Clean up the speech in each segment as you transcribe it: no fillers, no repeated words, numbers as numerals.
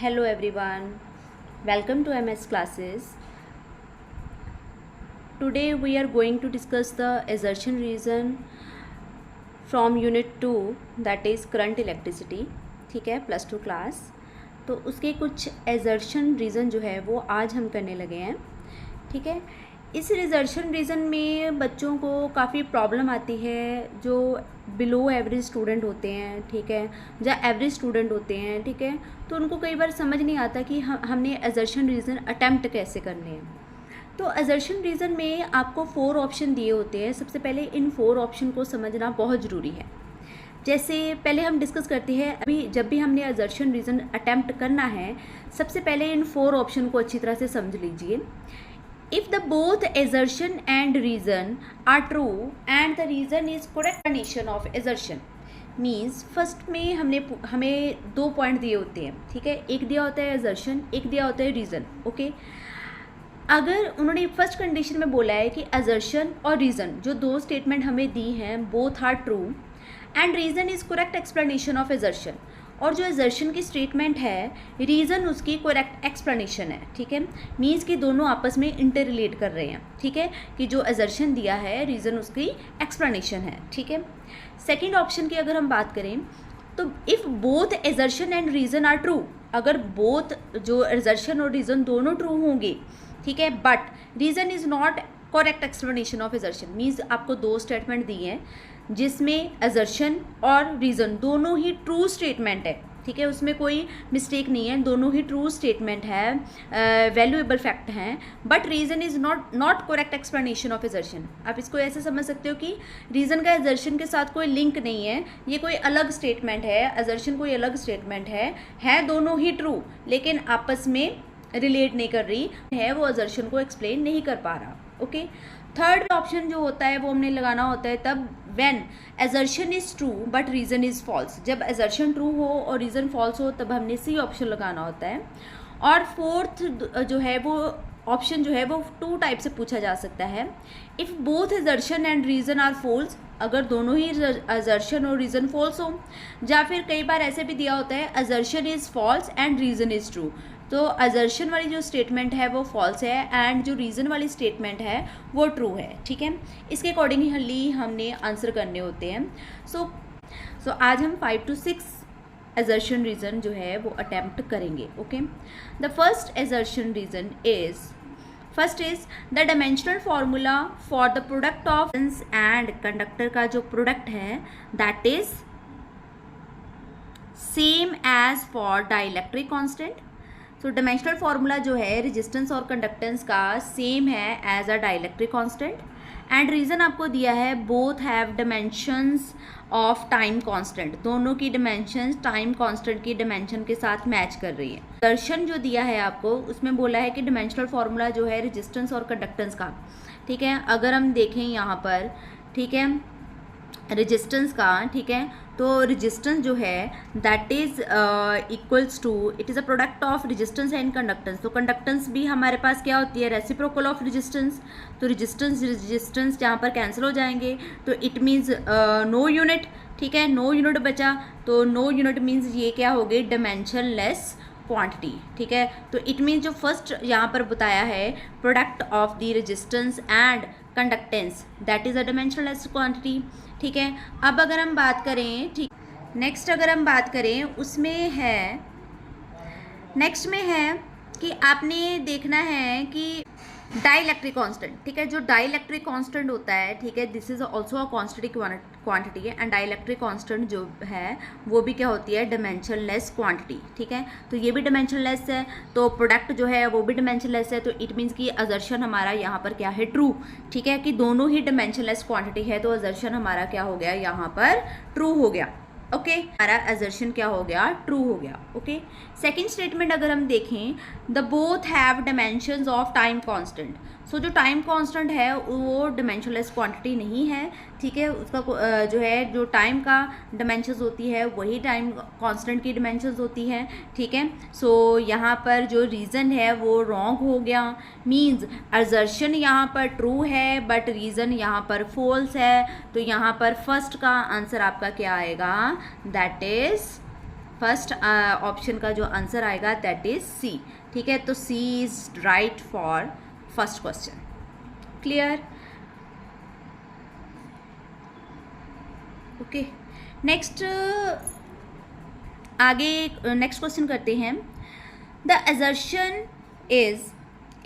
Hello everyone, welcome to MS classes. Today we are going to discuss the assertion reason from unit 2 that is current electricity. ठीक है, +2 class. तो उसके कुछ assertion reason जो है वो आज हम करने लगे हैं. ठीक है, इस रिजर्शन रीज़न में बच्चों को काफ़ी प्रॉब्लम आती है जो बिलो एवरेज स्टूडेंट होते हैं. ठीक है, या एवरेज स्टूडेंट होते हैं. ठीक है, तो उनको कई बार समझ नहीं आता कि हमने असर्शन रीज़न अटैम्प्ट कैसे करने हैं. तो असर्शन रीज़न में आपको 4 ऑप्शन दिए होते हैं. सबसे पहले इन 4 ऑप्शन को समझना बहुत ज़रूरी है. जैसे पहले हम डिस्कस करते हैं, अभी जब भी हमने असर्शन रीज़न अटैम्प्ट करना है, सबसे पहले इन 4 ऑप्शन को अच्छी तरह से समझ लीजिए. If the both assertion and reason are true and the reason is correct explanation of assertion means first में हमें 2 पॉइंट दिए होते हैं. ठीक है, एक दिया होता है assertion, एक दिया होता है रीज़न. ओके, अगर उन्होंने फर्स्ट कंडीशन में बोला है कि assertion और रीज़न जो 2 स्टेटमेंट हमें दी हैं both are true and reason is correct explanation of assertion, और जो असर्शन की स्टेटमेंट है रीज़न उसकी करेक्ट एक्सप्लेनेशन है. ठीक है, मीन्स कि दोनों आपस में इंटर रिलेट कर रहे हैं. ठीक है, कि जो असर्शन दिया है रीज़न उसकी एक्सप्लेनेशन है. ठीक है, सेकंड ऑप्शन की अगर हम बात करें तो if both assertion and reason are true, अगर बोथ जो असर्शन और रीज़न दोनों ट्रू होंगे, ठीक है, but reason is not correct explanation of assertion, means आपको 2 स्टेटमेंट दिए हैं जिसमें असर्शन और रीज़न दोनों ही ट्रू स्टेटमेंट है. ठीक है, उसमें कोई मिस्टेक नहीं है, दोनों ही ट्रू स्टेटमेंट है, वैल्यूएबल फैक्ट हैं, but reason is not correct explanation of assertion. आप इसको ऐसे समझ सकते हो कि रीज़न का असर्शन के साथ कोई लिंक नहीं है, ये कोई अलग स्टेटमेंट है, असर्शन कोई अलग स्टेटमेंट है दोनों ही ट्रू लेकिन आपस में रिलेट नहीं कर रही है, वो असर्शन को एक्सप्लेन नहीं कर पा रहा. ओके, थर्ड ऑप्शन जो होता है वो हमने लगाना होता है तब when assertion is true but reason is false. जब असर्शन ट्रू हो और रीज़न फॉल्स हो तब हमने सी ऑप्शन लगाना होता है. और फोर्थ जो है वो ऑप्शन जो है वो 2 टाइप से पूछा जा सकता है. If both assertion and reason are false, अगर दोनों ही असर्शन और रीज़न फॉल्स हो, या फिर कई बार ऐसे भी दिया होता है assertion is false and reason is true. तो असर्शन वाली जो स्टेटमेंट है वो फॉल्स है एंड जो रीज़न वाली स्टेटमेंट है वो ट्रू है. ठीक है, इसके अकॉर्डिंगली हमने आंसर करने होते हैं. सो आज हम 5 to 6 असर्शन रीज़न जो है वो अटैम्प्ट करेंगे. Okay, the first assertion reason is the dimensional formula for the product of and conductor का जो प्रोडक्ट है that is same as for dielectric constant. तो डायमेंशनल फार्मूला जो है रेजिस्टेंस और कंडक्टेंस का सेम है as a dielectric constant. And reason आपको दिया है both have dimensions of time constant, दोनों की डायमेंशंस टाइम कांस्टेंट की डायमेंशन के साथ मैच कर रही है. दर्शन जो दिया है आपको उसमें बोला है कि डायमेंशनल फार्मूला जो है रेजिस्टेंस और कंडक्टेंस का. ठीक है, अगर हम देखें यहाँ पर, ठीक है, रेजिस्टेंस का, ठीक है, तो रेजिस्टेंस जो है that is equals to, it is a product of resistance and conductance. तो कंडक्टेंस भी हमारे पास क्या होती है, रेसिप्रोकल ऑफ रेजिस्टेंस. तो रेजिस्टेंस जहाँ पर कैंसिल हो जाएंगे तो इट मीन्स नो यूनिट. ठीक है, नो यूनिट बचा, तो नो यूनिट मीन्स ये क्या हो गई, डायमेंशन लेस क्वांटिटी. ठीक है, तो इट मीन्स जो फर्स्ट यहाँ पर बताया है product of the resistance and conductance that is a dimensionless quantity. ठीक है, अब अगर हम बात करें, ठीक, नेक्स्ट अगर हम बात करें उसमें है, नेक्स्ट में है कि आपने देखना है कि डाइलेक्ट्रिक कांस्टेंट. ठीक है, जो डाइलेक्ट्रिक कांस्टेंट होता है, ठीक है, this is also a constant quantity है एंड डाइलेक्ट्रिक कांस्टेंट जो है वो भी क्या होती है, डायमेंशनलेस क्वांटिटी. ठीक है, तो ये भी डायमेंशनलेस है, तो प्रोडक्ट जो है वो भी डायमेंशनलेस है. तो इट मीन्स कि असर्शन हमारा यहाँ पर क्या है, ट्रू. ठीक है, कि दोनों ही डायमेंशनलेस क्वांटिटी है, तो असर्शन हमारा क्या हो गया, यहाँ पर ट्रू हो गया. ओके, हमारा असर्शन क्या हो गया, ट्रू हो गया. ओके, सेकंड स्टेटमेंट अगर हम देखें, the both have dimensions of time constant. So जो टाइम कांस्टेंट है वो डायमेंशनलेस क्वांटिटी नहीं है. ठीक है, उसका जो है जो टाइम का डायमेंशंस होती है वही टाइम कांस्टेंट की डायमेंशंस होती है. ठीक है, सो यहाँ पर जो रीज़न है वो रॉन्ग हो गया, मीन्स असर्शन यहाँ पर ट्रू है बट रीज़न यहाँ पर फॉल्स है. तो यहाँ पर फर्स्ट का आंसर आपका क्या आएगा, दैट इज़ फर्स्ट ऑप्शन का जो आंसर आएगा दैट इज सी, ठीक है। तो C is right for first question. Clear? Okay, next आगे नेक्स्ट क्वेश्चन करते हैं। The assertion is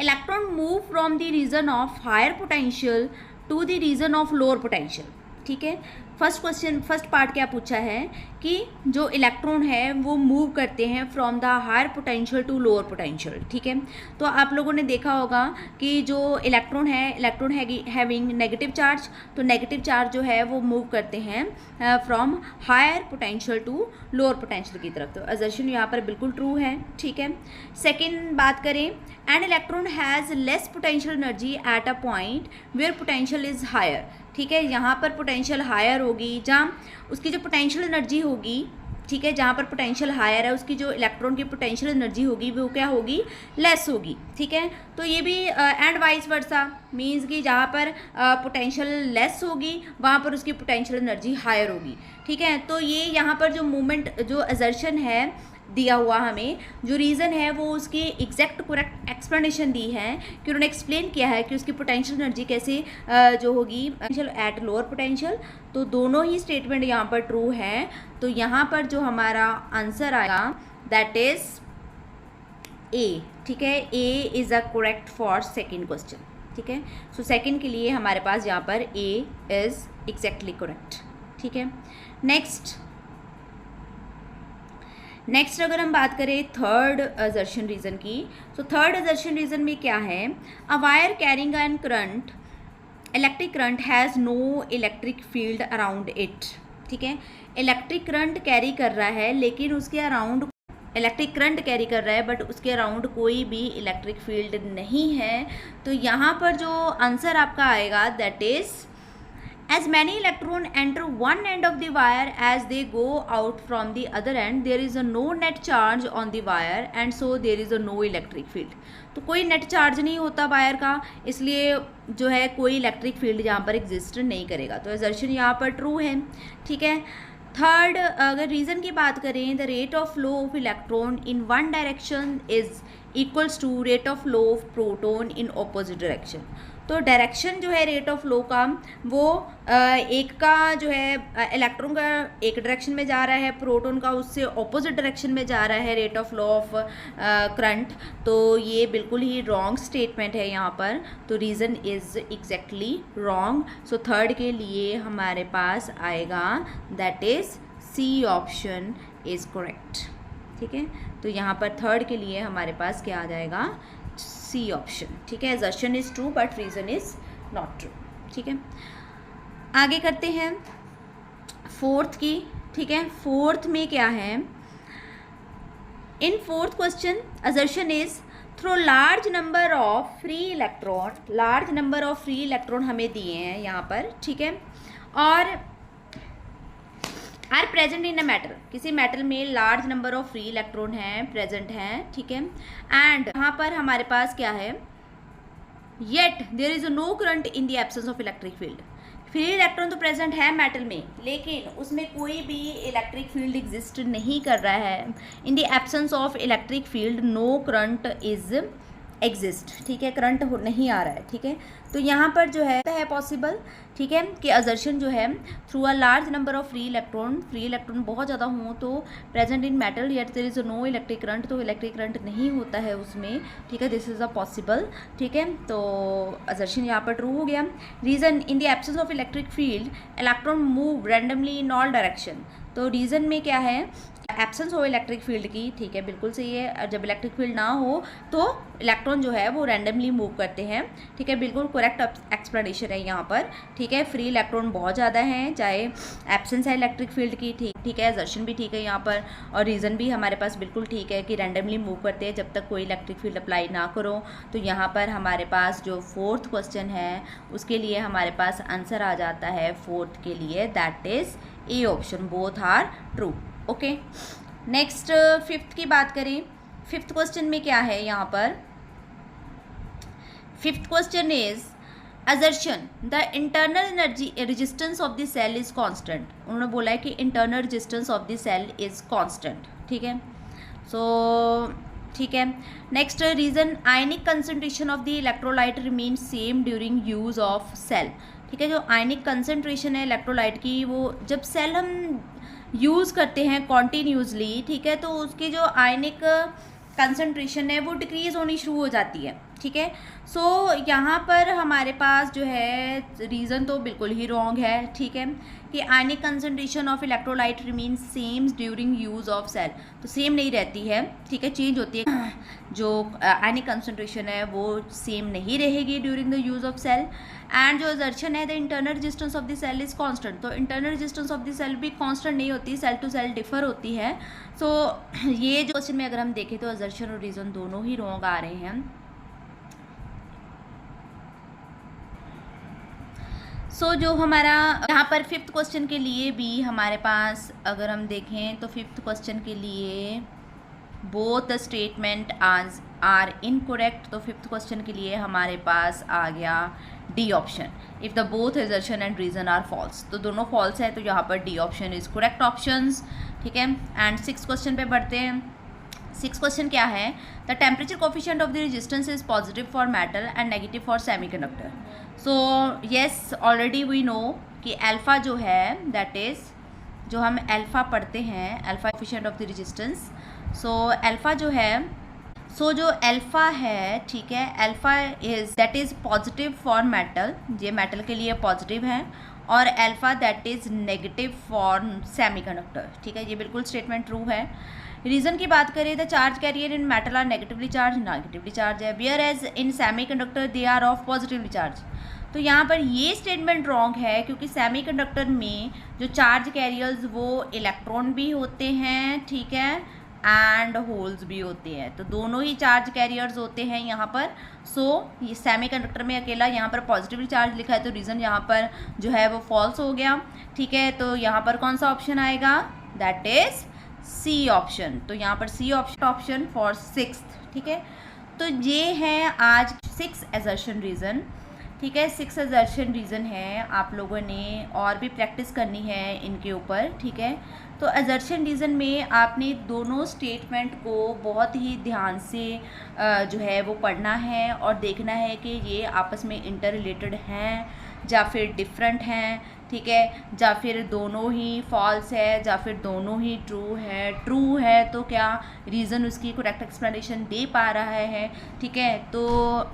electron move from the region of higher potential to the region of lower potential, ठीक है। First question, first part क्या पूछा है कि जो इलेक्ट्रॉन है वो मूव करते हैं from the higher potential to lower potential, ठीक है। तो आप लोगों ने देखा होगा कि जो इलेक्ट्रॉन हैविंग नेगेटिव चार्ज, तो नेगेटिव चार्ज जो है वो मूव करते हैं from higher potential to lower potential की तरफ। तो असर्शन यहाँ पर बिल्कुल ट्रू है, ठीक है। सेकेंड बात करें, an electron has less potential energy at a point where potential is higher, ठीक है। यहाँ पर पोटेंशियल हायर होगी, जहाँ उसकी जो पोटेंशियल एनर्जी होगी, ठीक है, जहाँ पर पोटेंशियल हायर है उसकी जो इलेक्ट्रॉन की पोटेंशियल एनर्जी होगी वो क्या होगी, लेस होगी, ठीक है। तो ये भी एंड वाइस वर्सा मीन्स कि जहाँ पर पोटेंशियल लेस होगी वहाँ पर उसकी पोटेंशियल एनर्जी हायर होगी, ठीक है। तो ये यहाँ पर जो मूवमेंट, जो असर्शन है दिया हुआ हमें, जो रीज़न है वो उसकी एग्जैक्ट करेक्ट एक्सप्लेनेशन दी है कि उन्होंने एक्सप्लेन किया है कि उसकी पोटेंशियल एनर्जी कैसे जो होगी पोटेंशियल एट लोअर पोटेंशियल। तो दोनों ही स्टेटमेंट यहाँ पर ट्रू है। तो यहाँ पर जो हमारा आंसर आएगा दैट इज ए, ठीक है। A is a correct for second question, ठीक है। सो सेकेंड के लिए हमारे पास यहाँ पर ए इज़ एग्जैक्टली करेक्ट, ठीक है। नेक्स्ट अगर हम बात करें थर्ड असर्शन रीज़न की, तो थर्ड असर्शन रीज़न में क्या है, a wire carrying an current, electric current has no electric field around it, ठीक है। इलेक्ट्रिक करंट कैरी कर रहा है लेकिन उसके अराउंड, इलेक्ट्रिक करंट कैरी कर रहा है बट उसके अराउंड कोई भी इलेक्ट्रिक फील्ड नहीं है। तो यहाँ पर जो आंसर आपका आएगा that is as many electrons enter one end of the wire as they go out from the other end, there is a no net charge on the wire and so there is a no electric field। तो कोई net charge नहीं होता wire का, इसलिए जो है कोई electric field यहाँ पर एग्जिस्ट नहीं करेगा। तो असर्शन यहाँ पर ट्रू है, ठीक है। थर्ड, अगर रीज़न की बात करें, the rate of flow of electron in one direction is equals to rate of flow of proton in opposite direction. तो डायरेक्शन जो है रेट ऑफ फ्लो का वो एक का जो है इलेक्ट्रॉन का एक डायरेक्शन में जा रहा है, प्रोटॉन का उससे ऑपोजिट डायरेक्शन में जा रहा है rate of flow of current. तो ये बिल्कुल ही रॉन्ग स्टेटमेंट है यहाँ पर। तो reason is exactly wrong. So third के लिए हमारे पास आएगा that is C option is correct, ठीक है। तो यहाँ पर थर्ड के लिए हमारे पास क्या आ जाएगा, सी ऑप्शन, ठीक है। Assertion is true but reason is not true, ठीक है। आगे करते हैं फोर्थ की, ठीक है। फोर्थ में क्या है, in fourth question assertion is through large number of free electron, large number of free electron हमें दिए हैं यहाँ पर, ठीक है। और are present in a metal, किसी मेटल में large number of free electron हैं प्रेजेंट हैं, ठीक है। एंड यहाँ पर हमारे पास क्या है, yet there is no current in the absence of electric field. Free electron तो प्रेजेंट है मेटल में लेकिन उसमें कोई भी इलेक्ट्रिक फील्ड एग्जिस्ट नहीं कर रहा है। In the absence of electric field no current is exist, ठीक है, करंट नहीं आ रहा है, ठीक है। तो यहाँ पर जो है पॉसिबल, ठीक है, कि असर्शन जो है through a large number of free electron बहुत ज़्यादा हों तो present in metal yet there is no electric current, तो इलेक्ट्रिक करंट नहीं होता है उसमें, ठीक है। दिस इज़ अ पॉसिबल, ठीक है। तो असर्शन यहाँ पर ट्रू हो गया। Reason, in the absence of electric field electron move randomly in all direction. तो रीज़न में क्या है, एब्सेंस हो इलेक्ट्रिक फील्ड की, ठीक है, बिल्कुल सही है। जब इलेक्ट्रिक फील्ड ना हो तो इलेक्ट्रॉन जो है वो रैंडमली मूव करते हैं, ठीक है, बिल्कुल करेक्ट एक्सप्लेनेशन है यहाँ पर, ठीक है। फ्री इलेक्ट्रॉन बहुत ज़्यादा हैं, चाहे एब्सेंस है इलेक्ट्रिक फील्ड की, ठीक है। असर्शन भी ठीक है यहाँ पर और रीज़न भी हमारे पास बिल्कुल ठीक है कि रैंडमली मूव करते हैं जब तक कोई इलेक्ट्रिक फील्ड अप्लाई ना करो। तो यहाँ पर हमारे पास जो फोर्थ क्वेश्चन है उसके लिए हमारे पास आंसर आ जाता है फोर्थ के लिए, that is A option, both are true, okay. Next fifth की बात करें, फिफ्थ क्वेश्चन में क्या है यहाँ पर, fifth question is assertion the internal energy resistance of the cell is constant. उन्होंने बोला है कि internal resistance of the cell is constant, ठीक है। सो ठीक है, next reason, ionic concentration of the electrolyte remain same during use of cell. ठीक है, जो आयनिक कंसंट्रेशन है इलेक्ट्रोलाइट की, वो जब सेल हम यूज़ करते हैं कॉन्टीन्यूसली, ठीक है, तो उसकी जो आयनिक कंसंट्रेशन है वो डिक्रीज़ होनी शुरू हो जाती है। ठीक है, सो यहाँ पर हमारे पास जो है रीज़न तो बिल्कुल ही रॉन्ग है। ठीक है, कि ionic concentration of electrolyte remain same during use of cell, तो सेम नहीं रहती है। ठीक है, चेंज होती है। जो आयनिक कंसंट्रेशन है वो सेम नहीं रहेगी during the use of cell. And जो असर्शन है the internal resistance of the cell is constant, तो internal resistance of the cell भी कांस्टेंट नहीं होती, सेल टू सेल डिफर होती है। सो ये जो क्वेश्चन में अगर हम देखें तो असर्शन और रीज़न दोनों ही रॉन्ग आ रहे हैं। सो जो हमारा यहाँ पर फिफ्थ क्वेश्चन के लिए भी हमारे पास अगर हम देखें तो फिफ्थ क्वेश्चन के लिए बोथ द स्टेटमेंट आज आर इनकोरेक्ट, तो फिफ्थ क्वेश्चन के लिए हमारे पास आ गया D option, if the both assertion and reason are false, तो दोनों फॉल्स है, तो यहाँ पर D option is correct options. ठीक है, एंड सिक्स क्वेश्चन पे बढ़ते हैं। सिक्स क्वेश्चन क्या है, the temperature coefficient of the resistance is positive for metal and negative for semiconductor. So yes, already we know कि अल्फ़ा जो है दैट इज़, जो हम अल्फ़ा पढ़ते हैं, alpha coefficient of the resistance, so alpha जो है, सो जो अल्फ़ा है, ठीक है, alpha is that is positive for metal, ये मेटल के लिए पॉजिटिव है, और alpha that is negative for semiconductor. ठीक है, ये बिल्कुल स्टेटमेंट ट्रू है। रीज़न की बात करें, the charge carrier in metal are negatively charge है, whereas in semiconductor they are of positively charge. तो यहाँ पर ये स्टेटमेंट रॉन्ग है, क्योंकि सेमीकंडक्टर में जो चार्ज कैरियर्स वो इलेक्ट्रॉन भी होते हैं, ठीक है, एंड होल्स भी होते हैं, तो दोनों ही चार्ज कैरियर्स होते हैं यहाँ पर। सो ये सेमीकंडक्टर में अकेला यहाँ पर पॉजिटिवली चार्ज लिखा है, तो रीज़न यहाँ पर जो है वो फॉल्स हो गया। ठीक है, तो यहाँ पर कौन सा ऑप्शन आएगा, दैट इज़ सी ऑप्शन। तो यहाँ पर सी ऑप्शन फॉर सिक्स्थ। ठीक है, तो ये है आज 6 असर्शन रीज़न। ठीक है, 6 असर्शन रीज़न है, आप लोगों ने और भी प्रैक्टिस करनी है इनके ऊपर। ठीक है, तो असर्शन रीज़न में आपने दोनों स्टेटमेंट को बहुत ही ध्यान से जो है वो पढ़ना है और देखना है कि ये आपस में इंटर रिलेटेड हैं या फिर डिफरेंट हैं। ठीक है, या फिर दोनों ही फॉल्स है, या फिर दोनों ही ट्रू है तो क्या रीज़न उसकी करेक्ट एक्सप्लेनेशन दे पा रहा है। ठीक है, तो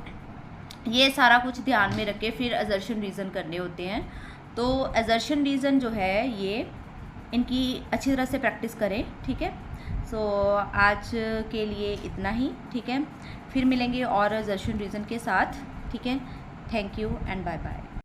ये सारा कुछ ध्यान में रख के फिर असर्शन रीज़न करने होते हैं। तो असर्शन रीज़न जो है ये इनकी अच्छी तरह से प्रैक्टिस करें। ठीक है, सो आज के लिए इतना ही। ठीक है, फिर मिलेंगे और असर्शन रीज़न के साथ। ठीक है, thank you and bye bye.